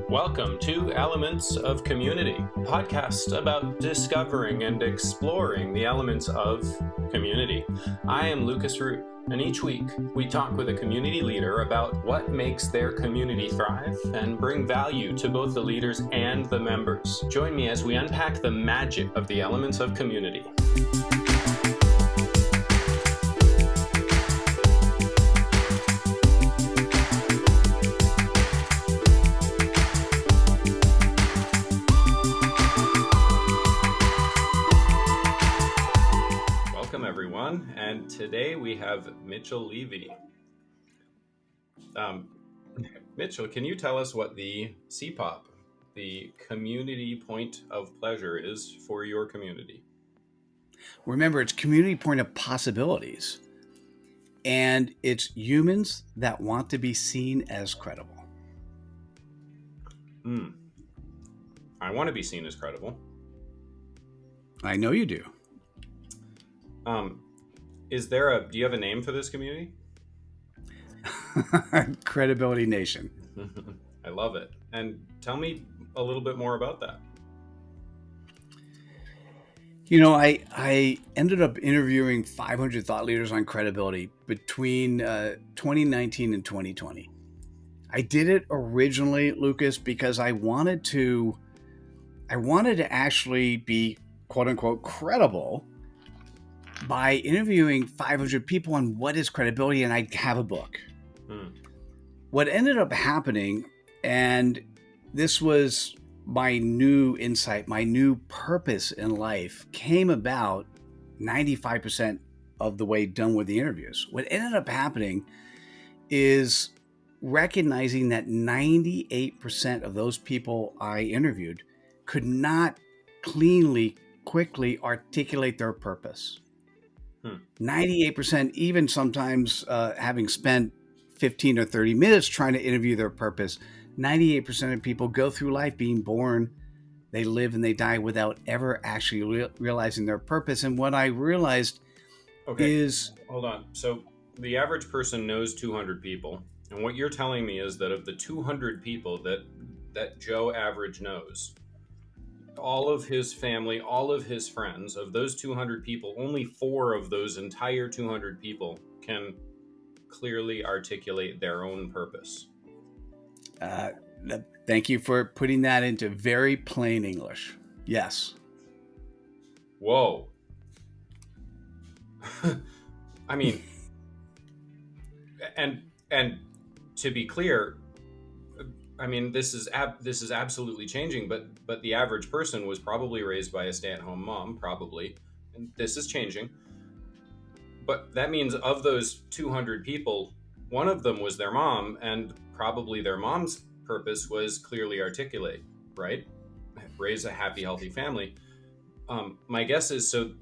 Welcome to Elements of Community, a podcast about discovering and exploring the elements of community. I am Lucas Root, and each week we talk with a community leader about what makes their community thrive and bring value to both the leaders and the members. Join me as we unpack the magic of the elements of community. And today we have Mitchell Levy. Mitchell, can you tell us what the CPOP, the Community Point of Pleasure, is for your community? Remember, it's Community Point of Possibilities, and it's humans that want to be seen as credible. I want to be seen as credible. I know you do. Do you have a name for this community? Credibility Nation. I love it. And tell me a little bit more about that. You know, I ended up interviewing 500 thought leaders on credibility between 2019 and 2020. I did it originally, Lucas, because I wanted to actually be quote unquote credible by interviewing 500 people on what is credibility, and I have a book. What ended up happening, and this was my new insight, my new purpose in life, came about 95% of the way done with the interviews. What ended up happening is recognizing that 98% of those people I interviewed could not quickly articulate their purpose. 98%, even sometimes having spent 15 or 30 minutes trying to interview their purpose, 98% of people go through life being born, they live and they die without ever actually realizing their purpose. And what I realized is... Hold on. So the average person knows 200 people. And what you're telling me is that of the 200 people that Joe Average knows, all of his family, all of his friends, of those 200 people, only 4 of those entire 200 people can clearly articulate their own purpose. Thank you for putting that into very plain English. Yes. Whoa. I mean, and to be clear, I mean, this is absolutely changing, but the average person was probably raised by a stay-at-home mom, probably, and this is changing. But that means of those 200 people, one of them was their mom, and probably their mom's purpose was clearly articulate, right? Raise a happy, healthy family. My guess is the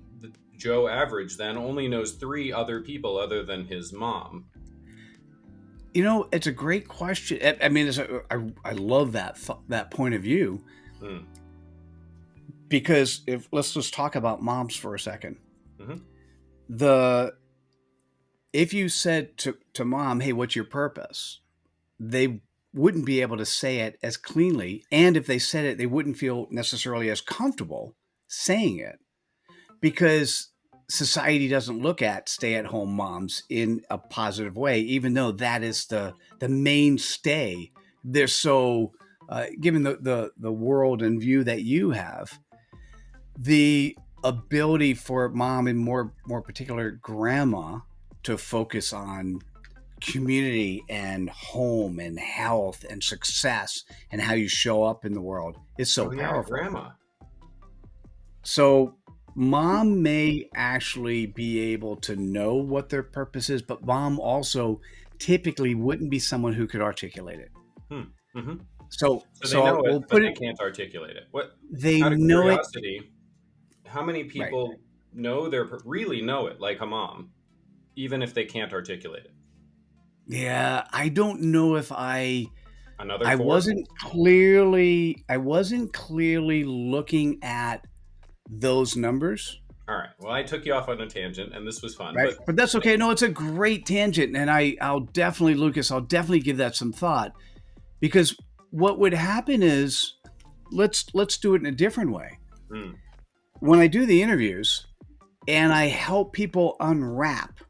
Joe Average then only knows 3 other people other than his mom. You know, it's a great question. I mean, I love that point of view, because let's just talk about moms for a second. If you said to mom, "Hey, what's your purpose?" they wouldn't be able to say it as cleanly, and if they said it, they wouldn't feel necessarily as comfortable saying it, because society doesn't look at stay-at-home moms in a positive way, even though that is the mainstay. They're so, given the world and view that you have, the ability for mom and more particular grandma to focus on community and home and health and success and how you show up in the world is so powerful. Grandma. So mom may actually be able to know what their purpose is, but mom also typically wouldn't be someone who could articulate it. So they know it, but they can't articulate it. What they out of know curiosity, it. How many people know really know it like a mom, even if they can't articulate it? Yeah, I don't know if I Another 4? wasn't clearly looking at those numbers. All right. Well, I took you off on a tangent, and this was fun, Right. but But that's okay. No, it's a great tangent. And I'll definitely, Lucas, I'll definitely give that some thought, because what would happen is, let's do it in a different way. mm, When I do the interviews and I help people unwrap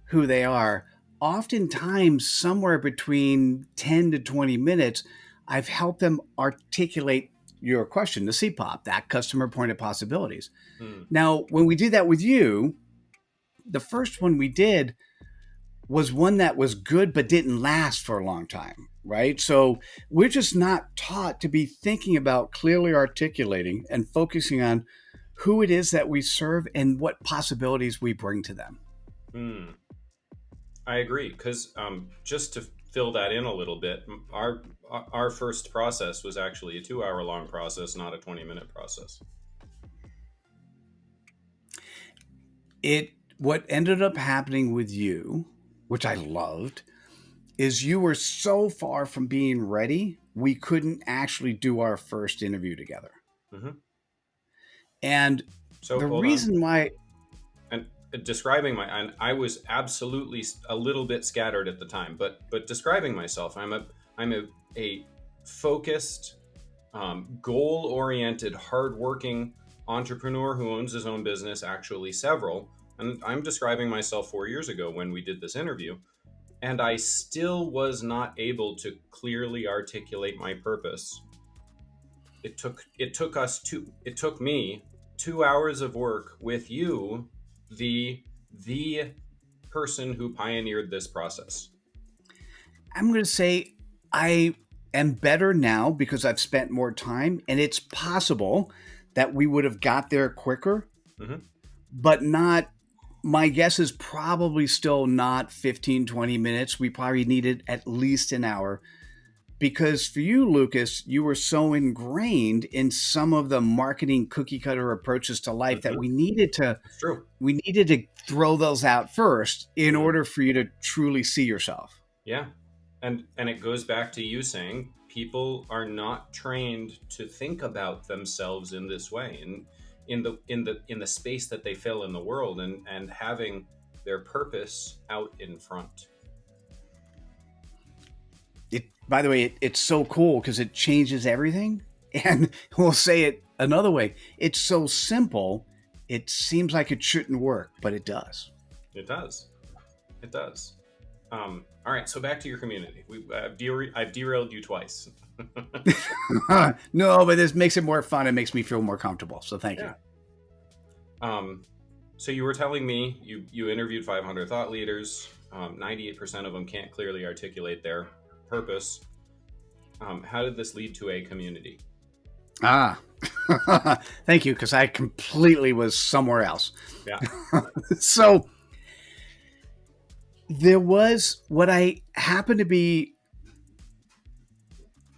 who they are, oftentimes somewhere between 10 to 20 minutes, I've helped them articulate your question, the CPOP, that customer point of possibilities. mm, Now, when we did that with you, the first one we did was one that was good but didn't last for a long time, right? So we're just not taught to be thinking about clearly articulating and focusing on who it is that we serve and what possibilities we bring to them. mm. I agree, because just to fill that in a little bit, our first process was actually a 2 hour long process, not a 20-minute process. It What ended up happening with you, which I loved, is you were so far from being ready, we couldn't actually do our first interview together. Hmm. And So the hold on, reason why, and describing my, and I was absolutely a little bit scattered at the time, but describing myself, I'm a focused, goal oriented, hardworking entrepreneur who owns his own business, actually several. And I'm describing myself 4 years ago when we did this interview, and I still was not able to clearly articulate my purpose. It took me 2 hours of work with you, the the person who pioneered this process. I'm going to say, I am better now because I've spent more time, and it's possible that we would have got there quicker, Hmm. but not. My guess is probably still not 15, 20 minutes. We probably needed at least an hour, because for you, Lucas, you were so ingrained in some of the marketing cookie cutter approaches to life that Hmm. It's true. we needed to throw those out first in Mm. order for you to truly see yourself. Yeah, and it goes back to you saying people are not trained to think about themselves in this way, and in the space that they fill in the world, and having their purpose out in front. By the way, it's so cool because it changes everything. And we'll say it another way, it's so simple, it seems like it shouldn't work, but it does. It does. It does. All right, so back to your community. I've derailed you twice. No, but this makes it more fun. It makes me feel more comfortable. So thank you. Yeah. Um, so you were telling me you interviewed 500 thought leaders. 98% of them can't clearly articulate their purpose. How did this lead to a community? Ah, thank you, because I completely was somewhere else. Yeah. So there was what I happen to be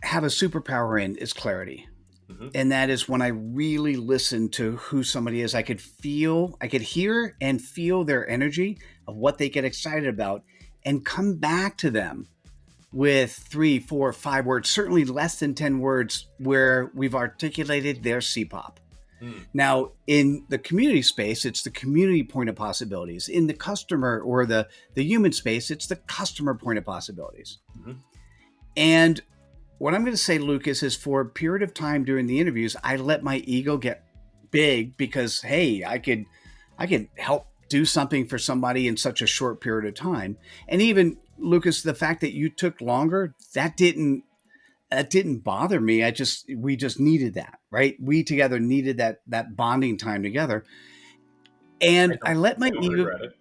have a superpower in is clarity. Hmm. And that is when I really listen to who somebody is. I could hear and feel their energy of what they get excited about, and come back to them with 3, 4, 5 words, certainly less than 10 words, where we've articulated their CPOP. Mm. Now, in the community space, it's the community point of possibilities. In the customer or the human space, it's the customer point of possibilities. Hmm. And what I'm going to say, Lucas, is for a period of time during the interviews, I let my ego get big because, hey, I could help do something for somebody in such a short period of time. And even, Lucas, the fact that you took longer, that didn't bother me. We just needed that, right? We together needed that bonding time together. I And I don't. let I my don't ego. regret it.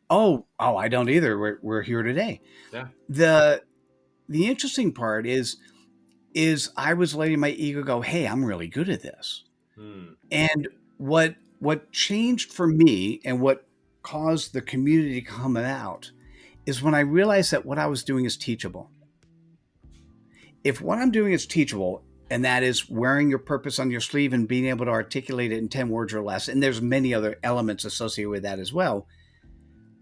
Oh, I don't either. We're here today. Yeah. The the interesting part is I was letting my ego go, hey, I'm really good at this. Mm. And what changed for me and what caused the community to come out is when I realized that what I was doing is teachable. If what I'm doing is teachable, and that is wearing your purpose on your sleeve and being able to articulate it in 10 words or less, and there's many other elements associated with that as well,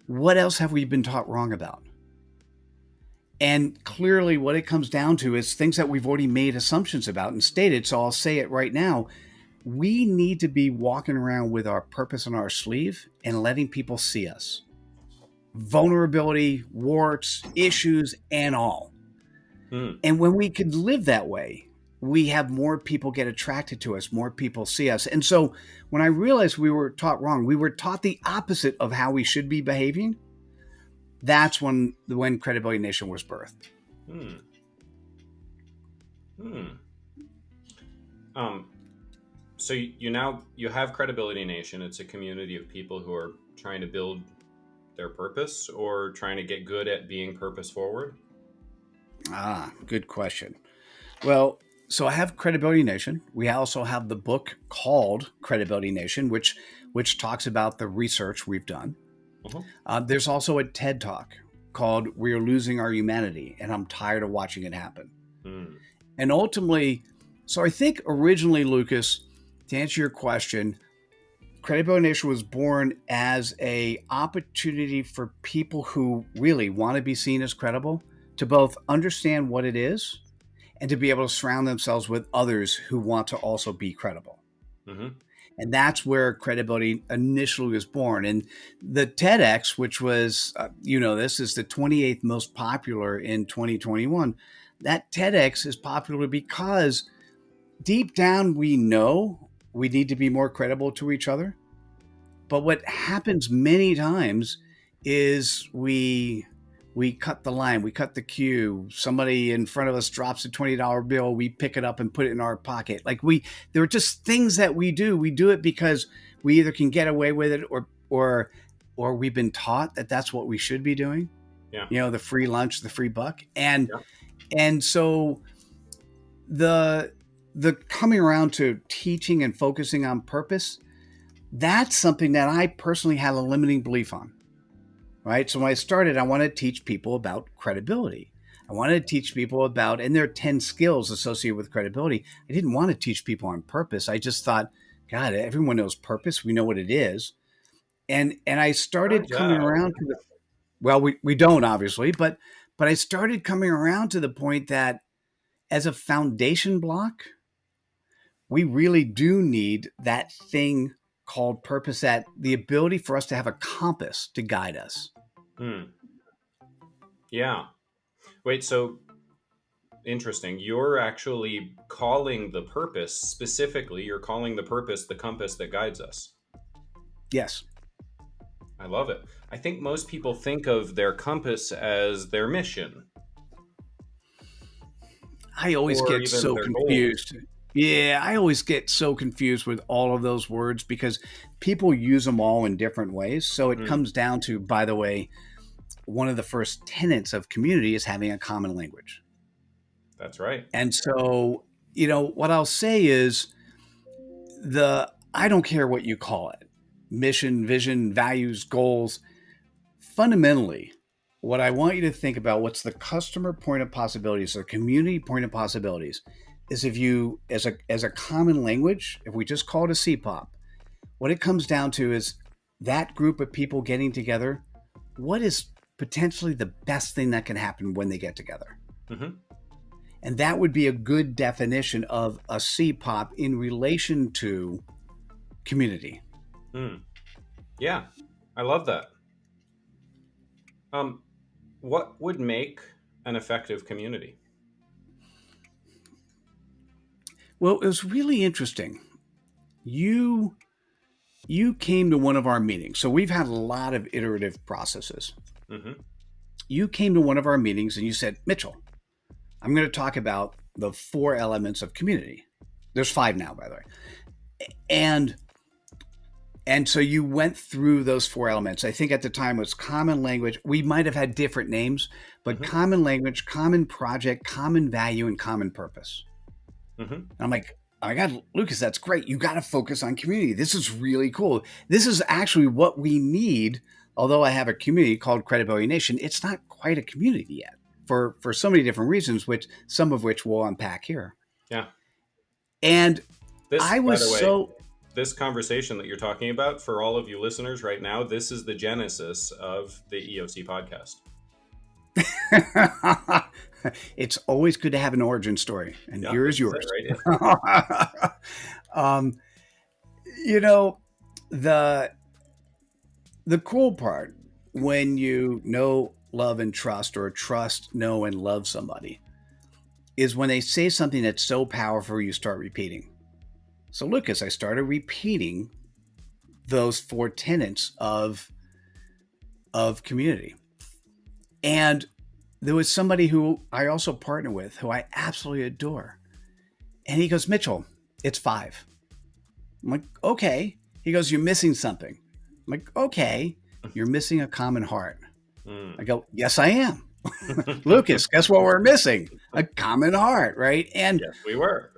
what else have we been taught wrong about? And clearly, what it comes down to is things that we've already made assumptions about and stated. So I'll say it right now. we need to be walking around with our purpose on our sleeve and letting people see us. Vulnerability, warts, issues, and all. Hmm. And when we could live that way, we have more people get attracted to us, more people see us. And so when I realized we were taught wrong, we were taught the opposite of how we should be behaving. That's when Credibility Nation was birthed. Hmm. Hmm. Um, so you have Credibility Nation. It's a community of people who are trying to build their purpose or trying to get good at being purpose forward. Good question. Well, so I have Credibility Nation. We also have the book called Credibility Nation, which talks about the research we've done. Uh-huh. There's also a TED Talk called "We're Losing Our Humanity," and I'm tired of watching it happen. Hmm. And ultimately, so I think originally, Lucas, to answer your question, Credibility Nation was born as a opportunity for people who really want to be seen as credible to both understand what it is and to be able to surround themselves with others who want to also be credible. Mm-hmm. And that's where credibility initially was born. And the TEDx, which was, this is the 28th most popular in 2021. That TEDx is popular because deep down we know we need to be more credible to each other. But what happens many times is we cut the line, we cut the cue. Somebody in front of us drops a $20 bill, we pick it up and put it in our pocket. There are just things that we do. We do it because we either can get away with it or we've been taught that that's what we should be doing. Yeah. The free lunch, the free buck. And Yeah. so the coming around to teaching and focusing on purpose, that's something that I personally had a limiting belief on, right? So when I started, I wanted to teach people about credibility. I wanted to teach people about, and there are 10 skills associated with credibility. I didn't want to teach people on purpose. I just thought, God, everyone knows purpose. We know what it is. And I started Turns coming out. around to we don't obviously, but I started coming around to the point that as a foundation block, we really do need that thing called purpose, that the ability for us to have a compass to guide us. Hmm. Yeah. Wait, so interesting. You're actually calling the purpose specifically, you're calling the purpose the compass that guides us. Yes. I love it. I think most people think of their compass as their mission I always or get even so their goals. confused. Yeah, I always get so confused with all of those words because people use them all in different ways. So it Hmm. comes down to, by the way, one of the first tenets of community is having a common language. That's right. And so, what I'll say is I don't care what you call it, mission, vision, values, goals. Fundamentally, what I want you to think about, what's the customer point of possibilities, the community point of possibilities, is if you, as a common language, if we just call it a CPOP, what it comes down to is that group of people getting together. What is potentially the best thing that can happen when they get together? Mm-hmm. And that would be a good definition of a CPOP in relation to community. Hmm. Yeah, I love that. Um, what would make an effective community? Well, it was really interesting. You came to one of our meetings. So we've had a lot of iterative processes. Mm-hmm. You came to one of our meetings and you said, Mitchell, I'm going to talk about the 4 elements of community. There's 5 now, by the way. And so you went through those 4 elements. I think at the time it was common language. We might have had different names, but Mm-hmm. common language, common project, common value, and common purpose. Mm-hmm. And I'm like, oh my God, Lucas, that's great. You got to focus on community. This is really cool. This is actually what we need. Although I have a community called Credibility Nation, it's not quite a community yet for so many different reasons, some of which we'll unpack here. Yeah. And This, I by the was way, so this conversation that you're talking about, for all of you listeners right now, this is the genesis of the EOC podcast. it's always good to have an origin story, and Yeah, here this is is it yours. right. Yeah. um, You know, the the cool part when you know, love, and trust, or trust, know, and love somebody, is when they say something that's so powerful, you start repeating. So, Lucas, I started repeating those four tenets of community. And there was somebody who I also partner with who I absolutely adore. And he goes, Mitchell, it's five. I'm like, okay. He goes, you're missing something. I'm like, okay, you're missing a common heart. Mm. I go, yes, I am. Lucas, guess what we're missing? A common heart, right? Yes, we were.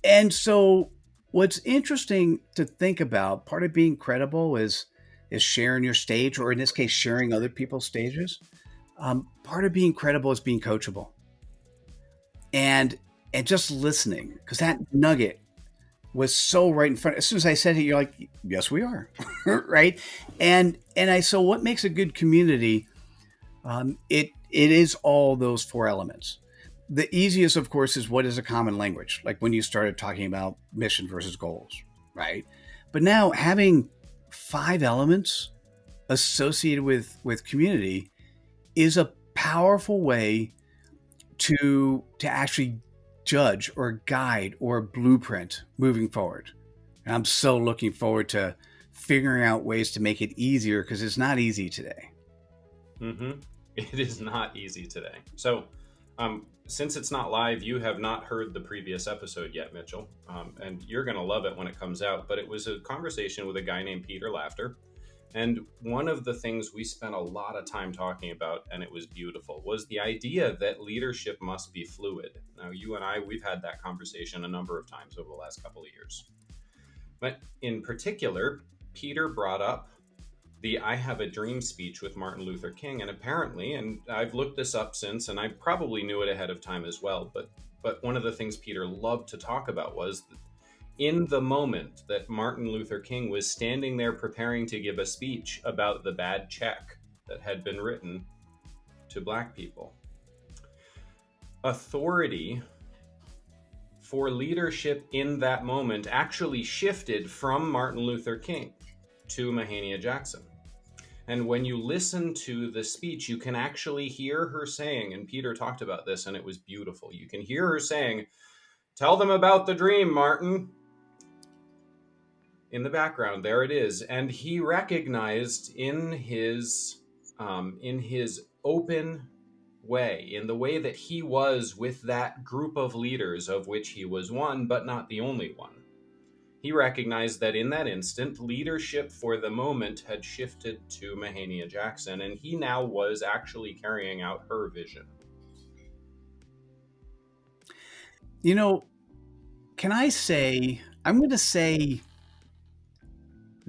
And so what's interesting to think about, part of being credible is sharing your stage, or in this case, sharing other people's stages. Part of being credible is being coachable and just listening, because that nugget was so right in front. As soon as I said it, you're like, yes, we are. Right. So what makes a good community? It is all those four elements. The easiest, of course, is what is a common language, like when you started talking about mission versus goals, right? But now having five elements associated with community is a powerful way to actually judge or guide or blueprint moving forward. And I'm so looking forward to figuring out ways to make it easier, because it's not easy today. Mm-hmm. It is not easy today. So, since it's not live, you have not heard the previous episode yet, Mitchell, and you're going to love it when it comes out. But it was a conversation with a guy named Peter Laughter. And one of the things we spent a lot of time talking about, and it was beautiful, was the idea that leadership must be fluid. Now, you and I, we've had that conversation a number of times over the last couple of years. But in particular, Peter brought up the I Have a Dream speech with Martin Luther King. And apparently, and I've looked this up since, and I probably knew it ahead of time as well, but one of the things Peter loved to talk about was that in the moment that Martin Luther King was standing there preparing to give a speech about the bad check that had been written to Black people, authority for leadership in that moment actually shifted from Martin Luther King to Mahalia Jackson. And when you listen to the speech, you can actually hear her saying, and Peter talked about this, and it was beautiful. You can hear her saying, "Tell them about the dream, Martin." In the background, there it is. And he recognized in his open way, in the way that he was with that group of leaders, of which he was one, but not the only one. He recognized that in that instant, leadership for the moment had shifted to Mahalia Jackson, and he now was actually carrying out her vision. You know, can I say, I'm going to say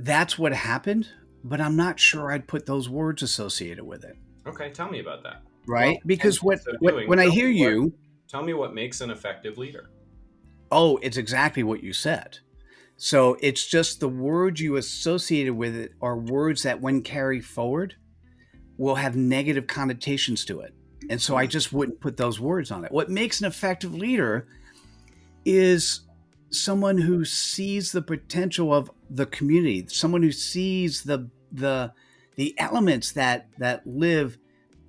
that's what happened, but I'm not sure I'd put those words associated with it. Okay, tell me about that. Right? Well, Because and so doing, when I hear you, tell me what makes an effective leader. oh, it's exactly what you said. So it's just the words you associated with it are words that, when carried forward, will have negative connotations to it. And so I just wouldn't put those words on it. What makes an effective leader is someone who sees the potential of the community, someone who sees the elements that live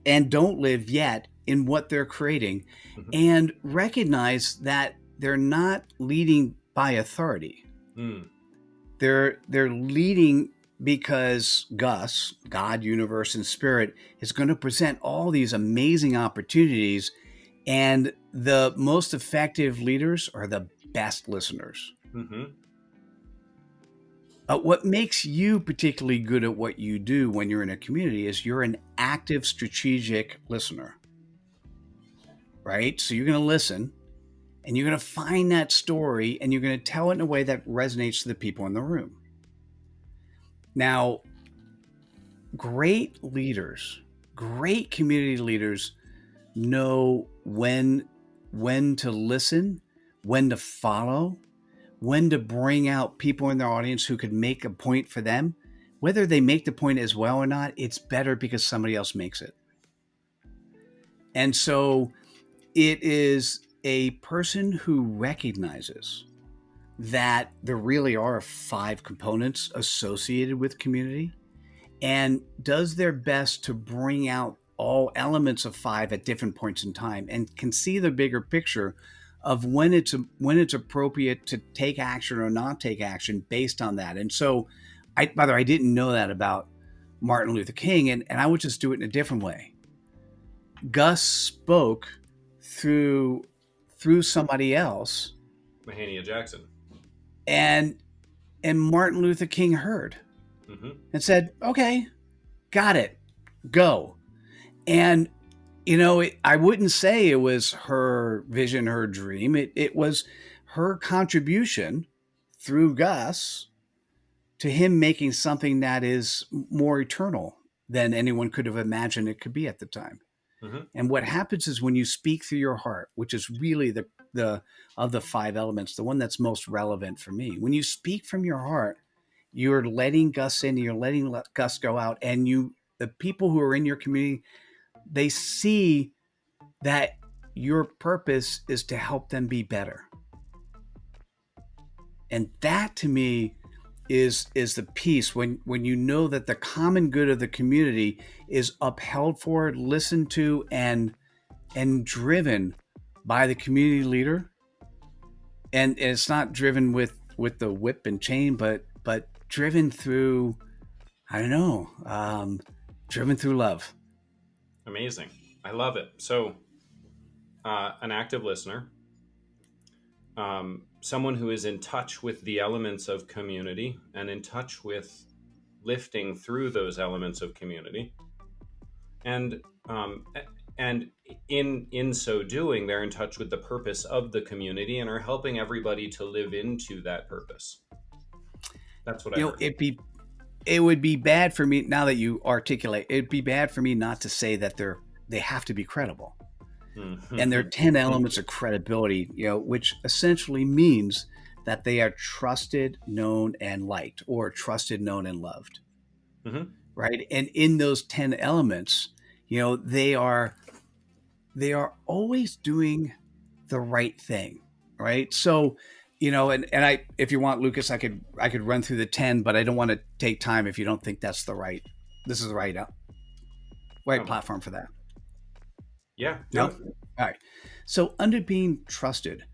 and don't live yet in what they're creating, Mm-hmm. and recognize that they're not leading by authority. They're leading because Gus, God, universe, and spirit, is going to present all these amazing opportunities, and the most effective leaders are the best listeners. Mm-hmm. What makes you particularly good at what you do when you're in a community is you're an active, strategic listener, right? So you're going to listen, and you're going to find that story, and you're going to tell it in a way that resonates to the people in the room. Now, great leaders, great community leaders know when to listen, when to follow, when to bring out people in their audience who could make a point for them. Whether they make the point as well or not, it's better because somebody else makes it. And so it is a person who recognizes that there really are 5 components associated with community and does their best to bring out all elements of 5 at different points in time and can see the bigger picture of when it's appropriate to take action or not take action based on that. And so, by the way, I didn't know that about Martin Luther King, and I would just do it in a different way. Gus spoke through somebody else, Mahalia Jackson, and Martin Luther King heard and said, "Okay, got it, go." And I wouldn't say it was her vision, her dream. It was her contribution through Gus to him making something that is more eternal than anyone could have imagined it could be at the time. And what happens is when you speak through your heart, which is really the of the 5 elements, the one that's most relevant for me. When you speak from your heart, you're letting Gus in, you're letting Gus go out, and the people who are in your community, they see that your purpose is to help them be better. And that to me is the piece when you know that the common good of the community is upheld for, listened to, and driven by the community leader. And it's not driven with the whip and chain, but driven through, I don't know, driven through love. Amazing. I love it. So, an active listener, someone who is in touch with the elements of community and in touch with lifting through those elements of community, and in so doing, they're in touch with the purpose of the community and are helping everybody to live into that purpose. That's what I heard. It would be bad for me, now that you articulate, it'd be bad for me not to say that they have to be credible. And there are 10 elements of credibility, which essentially means that they are trusted, known, and liked, or trusted, known, and loved. Right? And in those 10 elements, they are always doing the right thing, right? So, and I, if you want, Lucas, I could run through the 10, but I don't want to take time if you don't think this is the right platform for that. Yeah. No. All right. So under being trusted,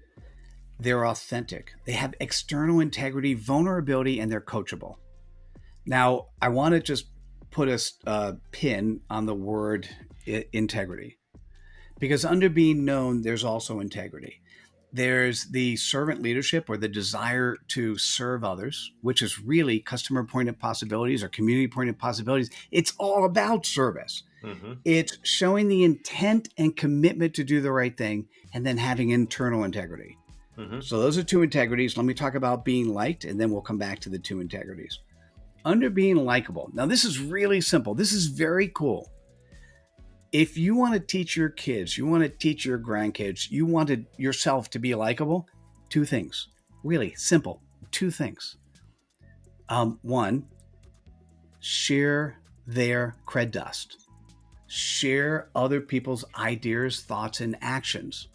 they're authentic. They have external integrity, vulnerability, and they're coachable. Now, I want to just put a pin on the word integrity, because under being known, there's also integrity. There's the servant leadership, or the desire to serve others, which is really customer pointed possibilities or community pointed possibilities. It's all about service. It's showing the intent and commitment to do the right thing, and then having internal integrity. So those are 2 integrities. Let me talk about being liked, and then we'll come back to the 2 integrities. Under being likable. Now, this is really simple. This is very cool. If you want to teach your kids, you want to teach your grandkids, you wanted yourself to be likable, 2 things. Really simple. 2 things. 1, share their cred dust. Share other people's ideas, thoughts, and actions.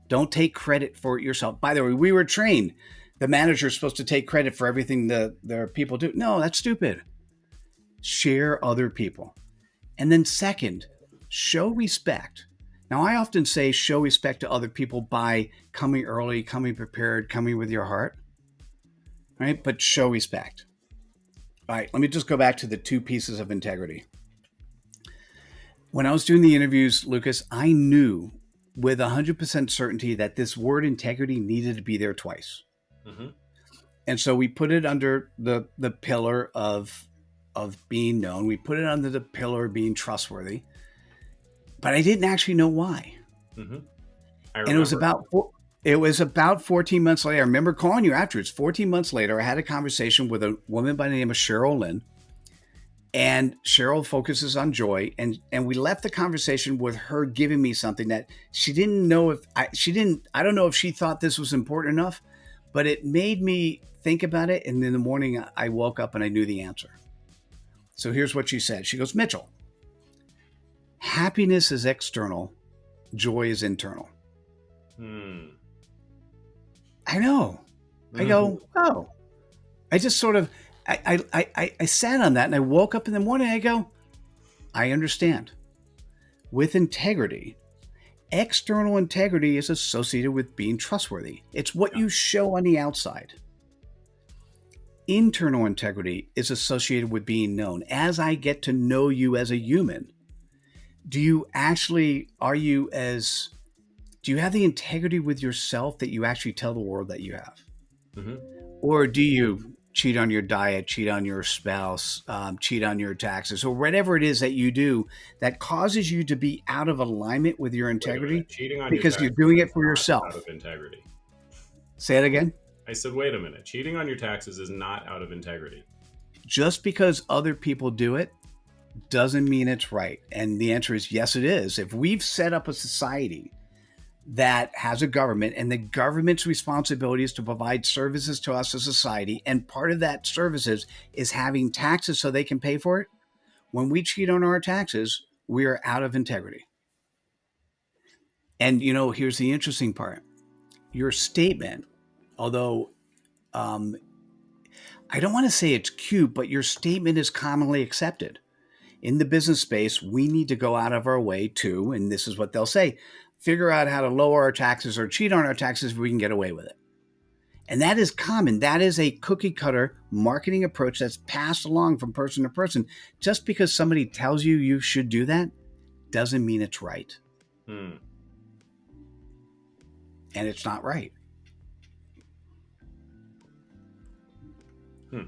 Don't take credit for it yourself. By the way, we were trained. The manager is supposed to take credit for everything their people do. No, that's stupid. Share other people. And then 2nd, show respect. Now, I often say show respect to other people by coming early, coming prepared, coming with your heart. Right? But show respect. All right, let me just go back to the 2 pieces of integrity. When I was doing the interviews, Lucas, I knew with 100% certainty that this word integrity needed to be there twice. And so we put it under the pillar of being known. We put it under the pillar of being trustworthy. But I didn't actually know why. And it was about 14 months later. I remember calling you afterwards. 14 months later, I had a conversation with a woman by the name of Cheryl Lynn. And Cheryl focuses on joy. And we left the conversation with her giving me something that she didn't know I don't know if she thought this was important enough, but it made me think about it. And in the morning, I woke up and I knew the answer. So here's what she said. She goes, Mitchell, happiness is external. Joy is internal. I know. I Hmm. go, oh, I just sort of, I sat on that and I woke up in the morning. I go, I understand. With integrity, external integrity is associated with being trustworthy. It's what Yeah. you show on the outside. Internal integrity is associated with being known. As I get to know you as a human, do you actually, do you have the integrity with yourself that you actually tell the world that you have? Hmm. Or do you cheat on your diet, cheat on your spouse, cheat on your taxes, or whatever it is that you do that causes you to be out of alignment with your Wait a minute. integrity Cheating on your because you're taxes doing it is for not out of yourself? integrity. Say it again. I said, wait a minute. Cheating on your taxes is not out of integrity. Just because other people do it doesn't mean it's right. And the answer is yes, it is. If we've set up a society that has a government and the government's responsibility is to provide services to us as a society, and part of that services is having taxes so they can pay for it, when we cheat on our taxes, we are out of integrity. And here's the interesting part. Your statement, although um, I don't want to say it's cute, but your statement is commonly accepted. In the business space, we need to go out of our way to, and this is what they'll say, figure out how to lower our taxes or cheat on our taxes if we can get away with it. And that is common. That is a cookie cutter marketing approach that's passed along from person to person. Just because somebody tells you you should do that doesn't mean it's right. Hmm. And it's not right. Hmm.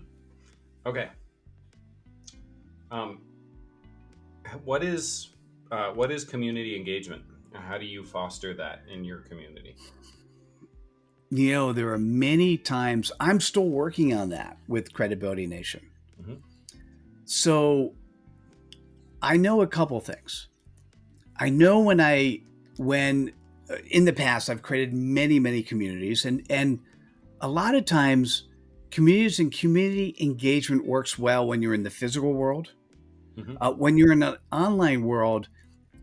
Okay. Um, what is community engagement? How do you foster that in your community? There are many times I'm still working on that with Credibility Nation. Hmm. So I know a couple things. I know when in the past I've created many communities, and a lot of times communities and community engagement works well when you're in the physical world. Hmm. When you're in an online world,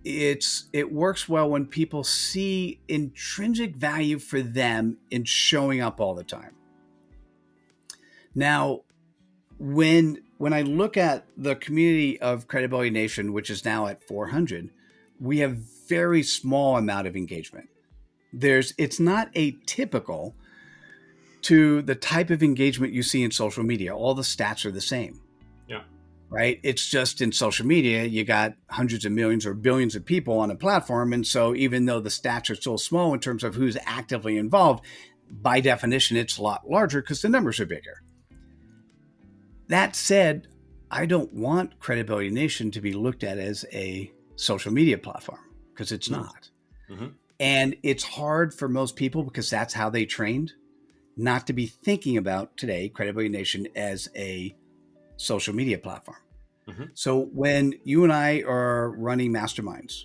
it works well when people see intrinsic value for them in showing up all the time. Now, when I look at the community of Credibility Nation, which is now at 400, we have very small amount of engagement. It's not atypical to the type of engagement you see in social media. All the stats are the same, Yeah. right? It's just in social media, you got hundreds of millions or billions of people on a platform. And so even though the stats are still small in terms of who's actively involved, by definition, it's a lot larger because the numbers are bigger. That said, I don't want Credibility Nation to be looked at as a social media platform because it's not. Mm-hmm. And it's hard for most people because that's how they trained not to be thinking about today Credibility Nation as a social media platform. Mm-hmm. So when you and I are running masterminds,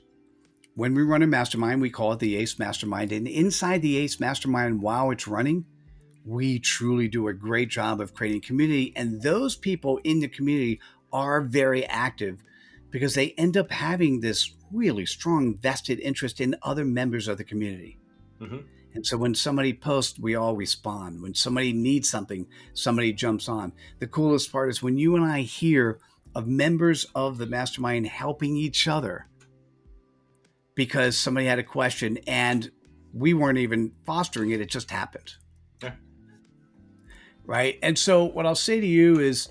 when we run a mastermind, we call it the ACE Mastermind. And inside the ACE Mastermind, while it's running, we truly do a great job of creating community. And those people in the community are very active because they end up having this really strong vested interest in other members of the community. Mm-hmm. And so when somebody posts, we all respond. When somebody needs something, somebody jumps on. The coolest part is when you and I hear of members of the mastermind helping each other because somebody had a question and we weren't even fostering it, it just happened. Yeah. Right. And so what I'll say to you is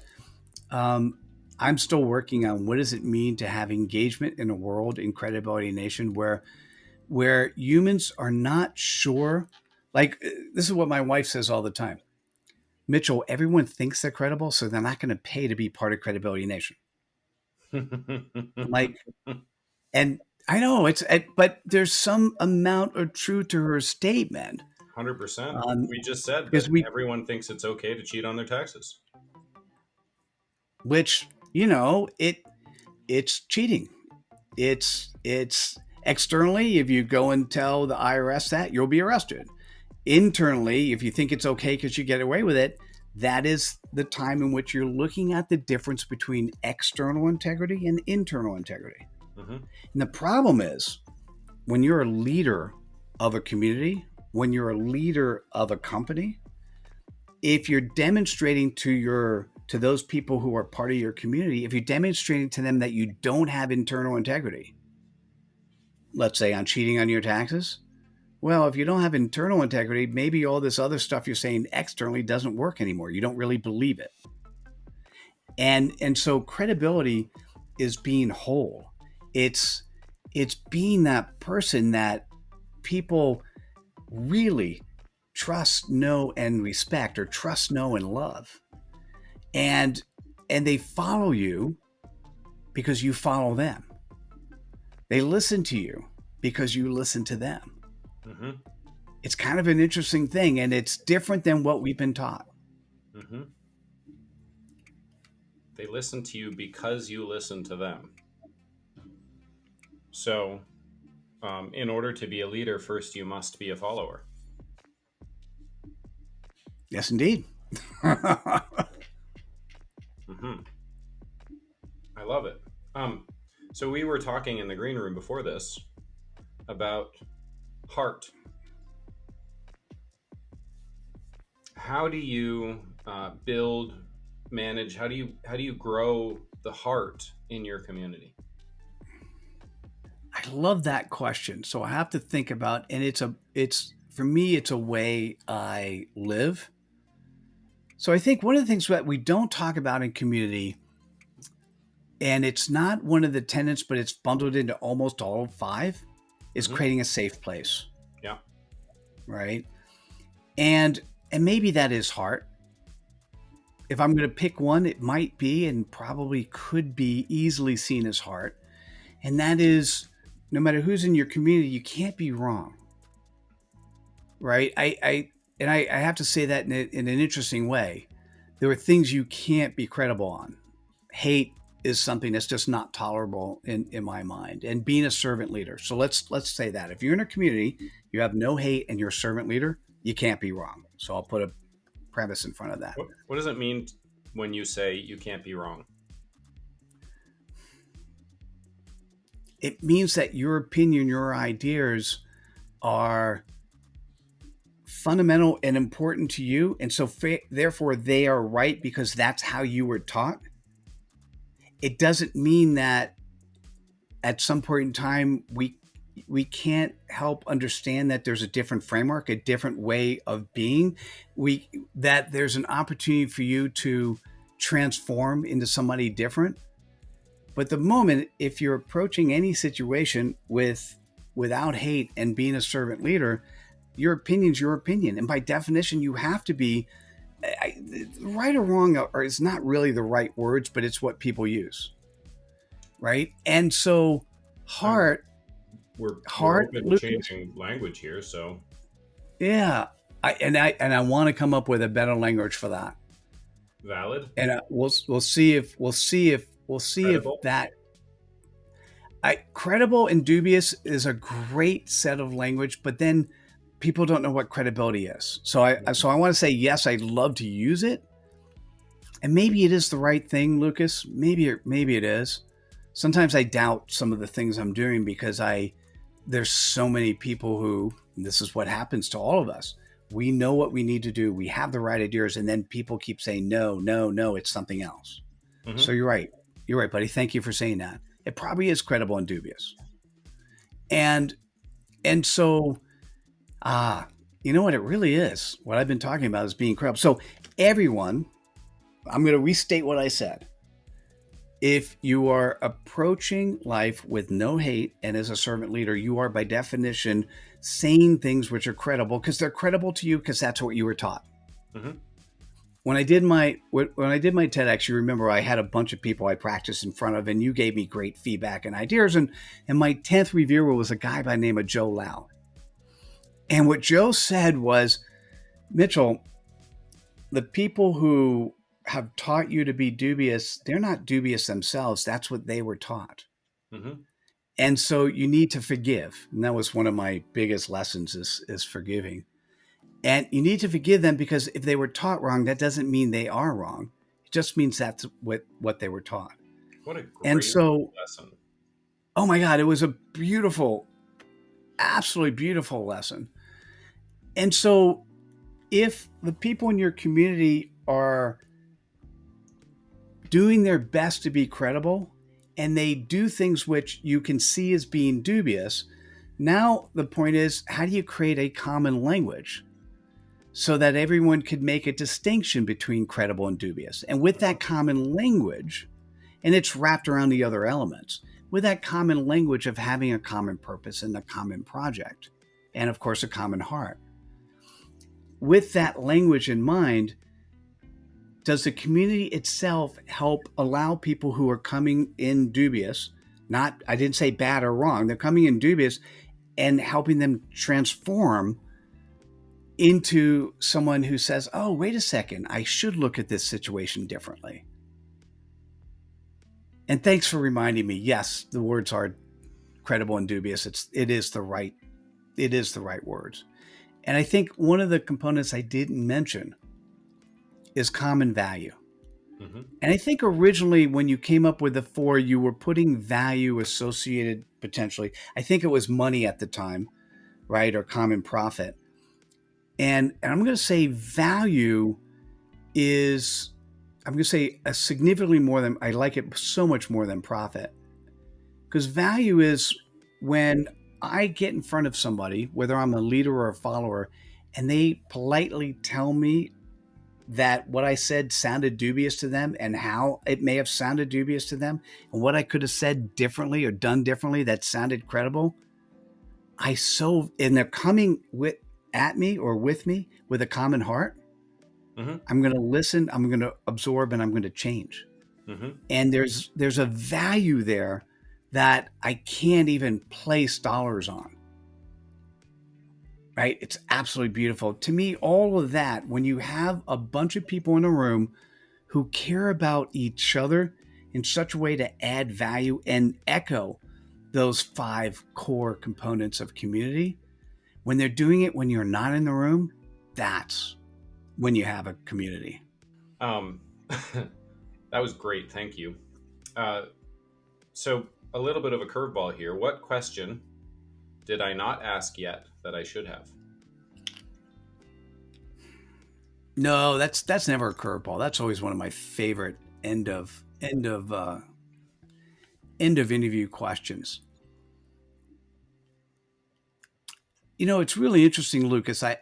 I'm still working on what does it mean to have engagement in a world in Credibility Nation where humans are not sure. Like this is what my wife says all the time. Mitchell, everyone thinks they're credible, so they're not going to pay to be part of Credibility Nation. I'm like, and I know but there's some amount of truth to her statement. 100%. Um, We just said because that we, everyone thinks it's okay to cheat on their taxes. which, it's cheating. It's externally, if you go and tell the IRS that, you'll be arrested. Internally, if you think it's okay because you get away with it, that is the time in which you're looking at the difference between external integrity and internal integrity. Mm-hmm. And the problem is when you're a leader of a community, when you're a leader of a company, if you're demonstrating to those people who are part of your community, if you're demonstrating to them that you don't have internal integrity, let's say on cheating on your taxes, well, if you don't have internal integrity, maybe all this other stuff you're saying externally doesn't work anymore. You don't really believe it. And so credibility is being whole. It's being that person that people really trust, know, and respect, or trust, know, and love. And they follow you because you follow them. They listen to you because you listen to them. Mm-hmm. It's kind of an interesting thing, and it's different than what we've been taught. Mm-hmm. They listen to you because you listen to them. So, in order to be a leader, first you must be a follower. Yes, indeed. Mm-hmm. I love it. So we were talking in the green room before this about heart. How do you build, manage? How do you grow the heart in your community? I love that question. So I have to think about, and it's for me, it's a way I live. So I think one of the things that we don't talk about in community, and it's not one of the tenets, but it's bundled into almost all five, is Mm-hmm. creating a safe place. Yeah. Right. And maybe that is heart. If I'm going to pick one, it might be, and probably could be easily seen as heart. And that is, no matter who's in your community, you can't be wrong. Right. I have to say that in an interesting way. There are things you can't be credible on. Hate is something that's just not tolerable in my mind. And being a servant leader. So let's say that if you're in a community, you have no hate and you're a servant leader, you can't be wrong. So I'll put a premise in front of that. What does it mean when you say you can't be wrong? It means that your opinion, your ideas are fundamental and important to you. And so therefore they are right because that's how you were taught. It doesn't mean that at some point in time we can't help understand that there's a different framework, a different way of being. That there's an opportunity for you to transform into somebody different. But the moment, if you're approaching any situation without hate and being a servant leader, your opinion's your opinion, and by definition, you have to be right or wrong. Or it's not really the right words, but it's what people use, right? And so, heart. We're open to changing language here, so yeah, I want to come up with a better language for that. Valid. And we'll see if Credible. that credible and dubious is a great set of language, but then people don't know what credibility is. So I want to say yes, I'd love to use it, and maybe it is the right thing, Lucas. Maybe it is. Sometimes I doubt some of the things I'm doing because there's so many people who, this is what happens to all of us. We know what we need to do. We have the right ideas, and then people keep saying no, it's something else. Mm-hmm. So you're right, buddy. Thank you for saying that. It probably is credible and dubious. And so, you know what it really is? What I've been talking about is being credible. So everyone, I'm going to restate what I said. If you are approaching life with no hate and as a servant leader, you are by definition saying things which are credible because they're credible to you because that's what you were taught. Mm-hmm. When I did my TEDx, you remember I had a bunch of people I practiced in front of, and you gave me great feedback and ideas. And my 10th reviewer was a guy by the name of Joe Lau. And what Joe said was, Mitchell, the people who have taught you to be dubious, they're not dubious themselves. That's what they were taught. Mm-hmm. And so you need to forgive. And that was one of my biggest lessons is forgiving. And you need to forgive them because if they were taught wrong, that doesn't mean they are wrong. It just means that's what they were taught. What a great lesson. Oh my God, it was a beautiful, absolutely beautiful lesson. And so if the people in your community are doing their best to be credible and they do things which you can see as being dubious, now the point is, how do you create a common language so that everyone could make a distinction between credible and dubious? And with that common language, and it's wrapped around the other elements, with that common language of having a common purpose and a common project, and of course, a common heart. With that language in mind, does the community itself help allow people who are coming in dubious, not, I didn't say bad or wrong, they're coming in dubious, and helping them transform into someone who says, oh, wait a second, I should look at this situation differently. And thanks for reminding me. Yes, the words are credible and dubious. It is the right words. And I think one of the components I didn't mention is common value. Mm-hmm. And I think originally when you came up with the four, you were putting value associated potentially. I think it was money at the time, right? Or common profit. And I'm going to say value is, I'm going to say a significantly more than, I like it so much more than profit. Because value is when I get in front of somebody, whether I'm a leader or a follower, and they politely tell me that what I said sounded dubious to them and how it may have sounded dubious to them and what I could have said differently or done differently that sounded credible. And they're coming at me or with me with a common heart. Mm-hmm. I'm going to listen, I'm going to absorb, and I'm going to change. Mm-hmm. And there's a value there that I can't even place dollars on. Right? It's absolutely beautiful. To me, all of that, when you have a bunch of people in a room who care about each other in such a way to add value and echo those 5 core components of community, when they're doing it when you're not in the room, that's when you have a community. That was great. Thank you. So a little bit of a curveball here. What question did I not ask yet that I should have? No, that's never a curveball. That's always one of my favorite end of interview questions. You know, it's really interesting, Lucas. I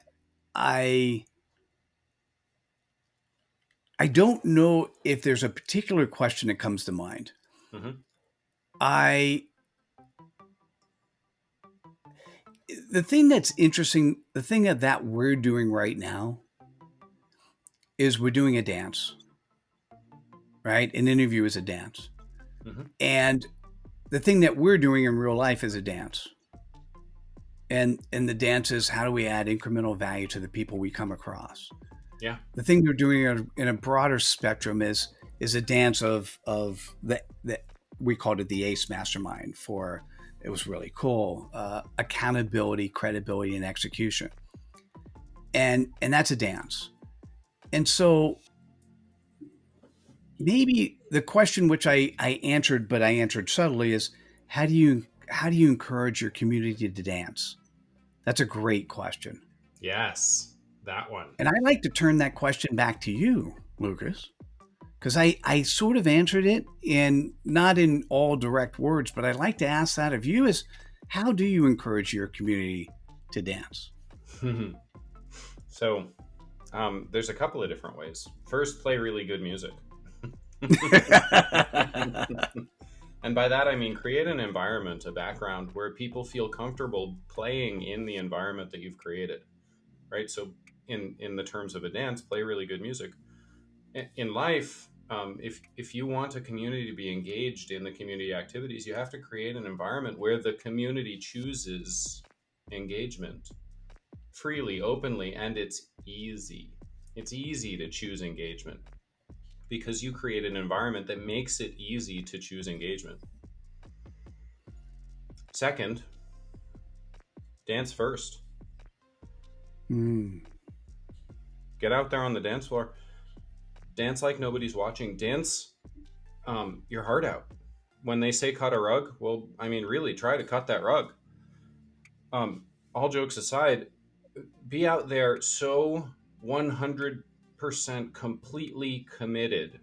I don't know if there's a particular question that comes to mind. Mm-hmm. I the thing that's interesting, the thing that we're doing right now is we're doing a dance, right? An interview is a dance. Mm-hmm. And the thing that we're doing in real life is a dance. And the dance is, how do we add incremental value to the people we come across? Yeah. The thing we're doing in a broader spectrum is a dance of the we called it the ACE Mastermind. For it was really cool, accountability, credibility, and execution, and that's a dance. And so maybe the question which I answered, but I answered subtly, is how do you encourage your community to dance? That's a great question. Yes, that one. And I like to turn that question back to you, Lucas, because I sort of answered it in not in all direct words, but I like to ask that of you: is how do you encourage your community to dance? So there's a couple of different ways. First, play really good music. And by that I mean create an environment, a background where people feel comfortable playing in the environment that you've created, right? So in the terms of a dance, play really good music. In life, if you want a community to be engaged in the community activities, you have to create an environment where the community chooses engagement freely, openly, and it's easy. It's easy to choose engagement because you create an environment that makes it easy to choose engagement. Second, dance first. Get out there on the dance floor. Dance like nobody's watching. Dance your heart out. When they say cut a rug, well, I mean, really try to cut that rug. All jokes aside, be out there so 100% completely committed,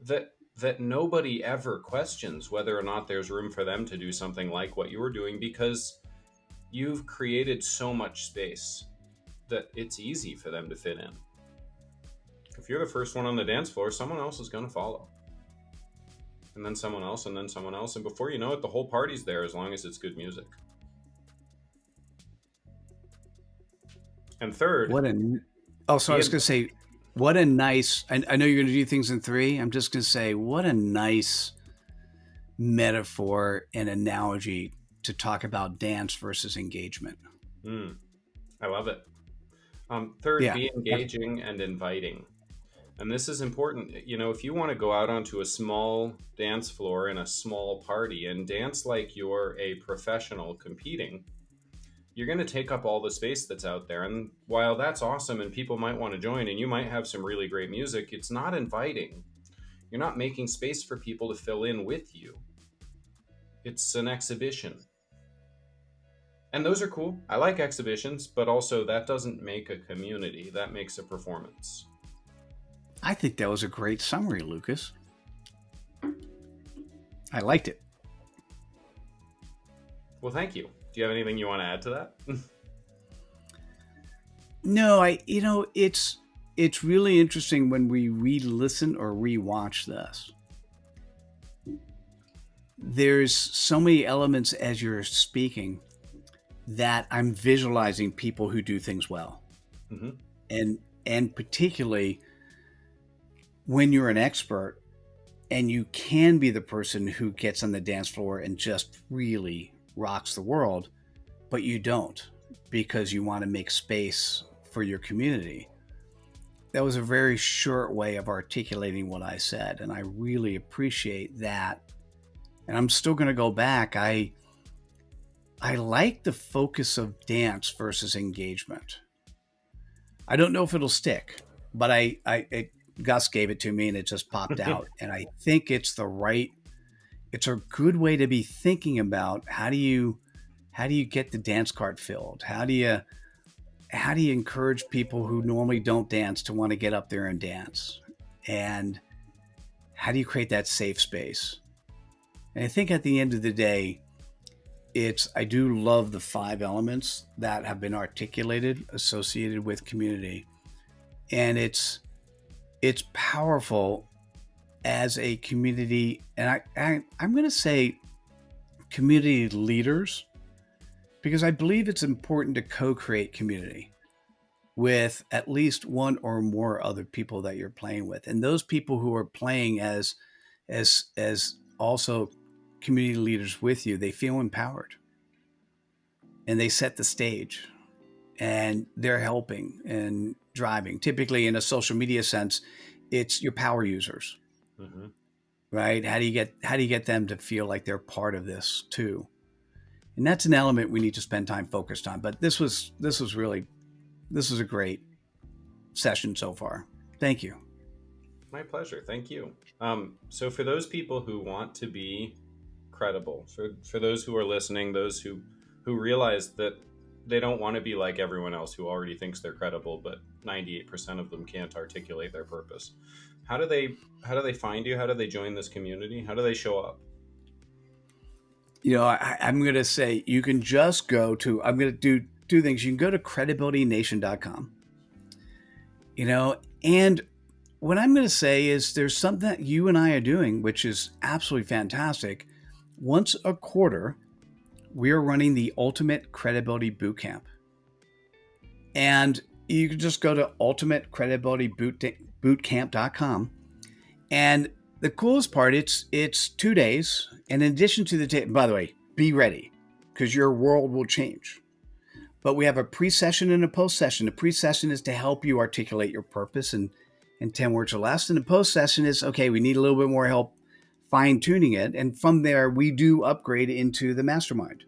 that nobody ever questions whether or not there's room for them to do something like what you were doing, because you've created so much space that it's easy for them to fit in. If you're the first one on the dance floor, someone else is going to follow. And then someone else, and then someone else. And before you know it, the whole party's there, as long as it's good music. And third, So I was going to say, what a nice, I know you're going to do things in three. I'm just going to say, what a nice metaphor and analogy to talk about dance versus engagement. I love it. Third, Yeah. be engaging and inviting. And this is important. If you want to go out onto a small dance floor in a small party and dance like you're a professional competing, you're going to take up all the space that's out there. And while that's awesome and people might want to join and you might have some really great music, it's not inviting. You're not making space for people to fill in with you. It's an exhibition. And those are cool. I like exhibitions, but also that doesn't make a community. That makes a performance. I think that was a great summary, Lucas. I liked it. Well, thank you. Do you have anything you want to add to that? No, it's really interesting when we re-listen or re-watch this. There's so many elements as you're speaking that I'm visualizing people who do things well. Mm-hmm. And particularly when you're an expert and you can be the person who gets on the dance floor and just really rocks the world, but you don't, because you want to make space for your community. That was a very short way of articulating what I said, and I really appreciate that. And I'm still going to go back. I like the focus of dance versus engagement. I don't know if it'll stick, but Gus gave it to me and it just popped out. And I think it's a good way to be thinking about how do you get the dance cart filled? How do you encourage people who normally don't dance to want to get up there and dance? And how do you create that safe space? And I think at the end of the day, I do love the 5 elements that have been articulated associated with community. And it's powerful as a community. And I'm going to say community leaders, because I believe it's important to co-create community with at least one or more other people that you're playing with. And those people who are playing as also community leaders with you, they feel empowered and they set the stage and they're helping and driving. Typically in a social media sense, it's your power users, mm-hmm. right? How do you get them to feel like they're part of this too? And that's an element we need to spend time focused on. But this was a great session so far. Thank you. My pleasure. Thank you. So for those people who want to be credible, for those who are listening, those who realize that they don't want to be like everyone else who already thinks they're credible, but 98% of them can't articulate their purpose. How do they find you? How do they join this community? How do they show up? I'm going to say you can just go to, I'm going to do 2 things. You can go to credibilitynation.com, and what I'm going to say is there's something that you and I are doing, which is absolutely fantastic. Once a quarter, we are running the Ultimate Credibility Bootcamp. And you can just go to ultimatecredibilitybootcamp.com. And the coolest part, it's 2 days. And in addition to by the way, be ready, because your world will change. But we have a pre-session and a post-session. The pre-session is to help you articulate your purpose in 10 words or less. And the post-session is, okay, we need a little bit more help fine-tuning it. And from there, we do upgrade into the mastermind.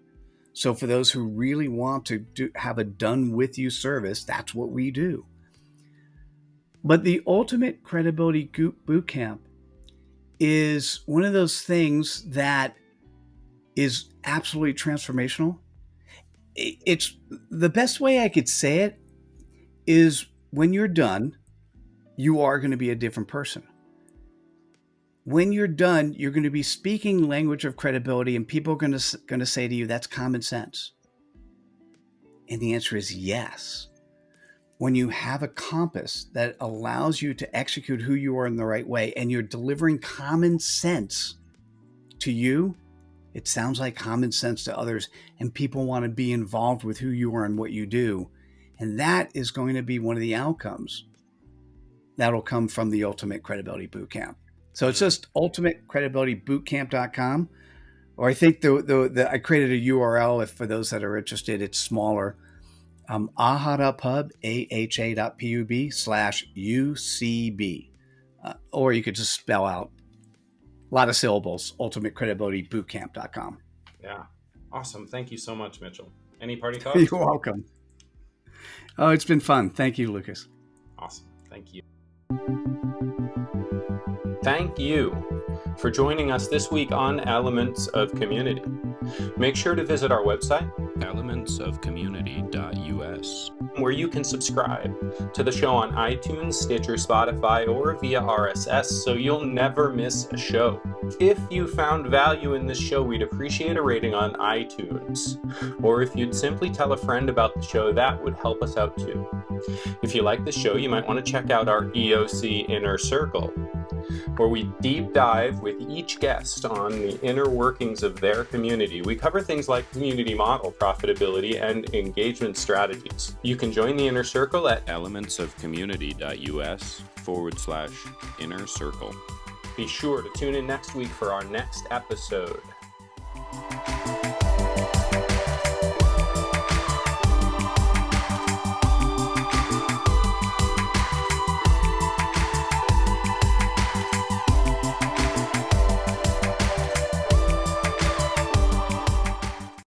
So for those who really want to have a done-with-you service, that's what we do. But the Ultimate Credibility Bootcamp is one of those things that is absolutely transformational. It's the best way I could say it is when you're done, you are going to be a different person. When you're done, you're going to be speaking language of credibility, and people are going to say to you, that's common sense. And the answer is yes. When you have a compass that allows you to execute who you are in the right way, and you're delivering common sense to you, it sounds like common sense to others, and people want to be involved with who you are and what you do. And that is going to be one of the outcomes that'll come from the Ultimate Credibility Bootcamp. So it's just ultimatecredibilitybootcamp.com. Or I think I created a URL if for those that are interested, it's smaller. aha.pub, aha.pub/UCB. Or you could just spell out a lot of syllables, ultimatecredibilitybootcamp.com. Yeah. Awesome. Thank you so much, Mitchell. Any party thoughts? You're welcome. Oh, it's been fun. Thank you, Lucas. Awesome. Thank you. Thank you for joining us this week on Elements of Community. Make sure to visit our website, elementsofcommunity.us, where you can subscribe to the show on iTunes, Stitcher, Spotify, or via RSS so you'll never miss a show. If you found value in this show, we'd appreciate a rating on iTunes. Or if you'd simply tell a friend about the show, that would help us out too. If you like this show, you might want to check out our EOC Inner Circle, where we deep dive with each guest on the inner workings of their community. We cover things like community model, profitability, and engagement strategies. You can join the Inner Circle at elementsofcommunity.us/inner circle. Be sure to tune in next week for our next episode.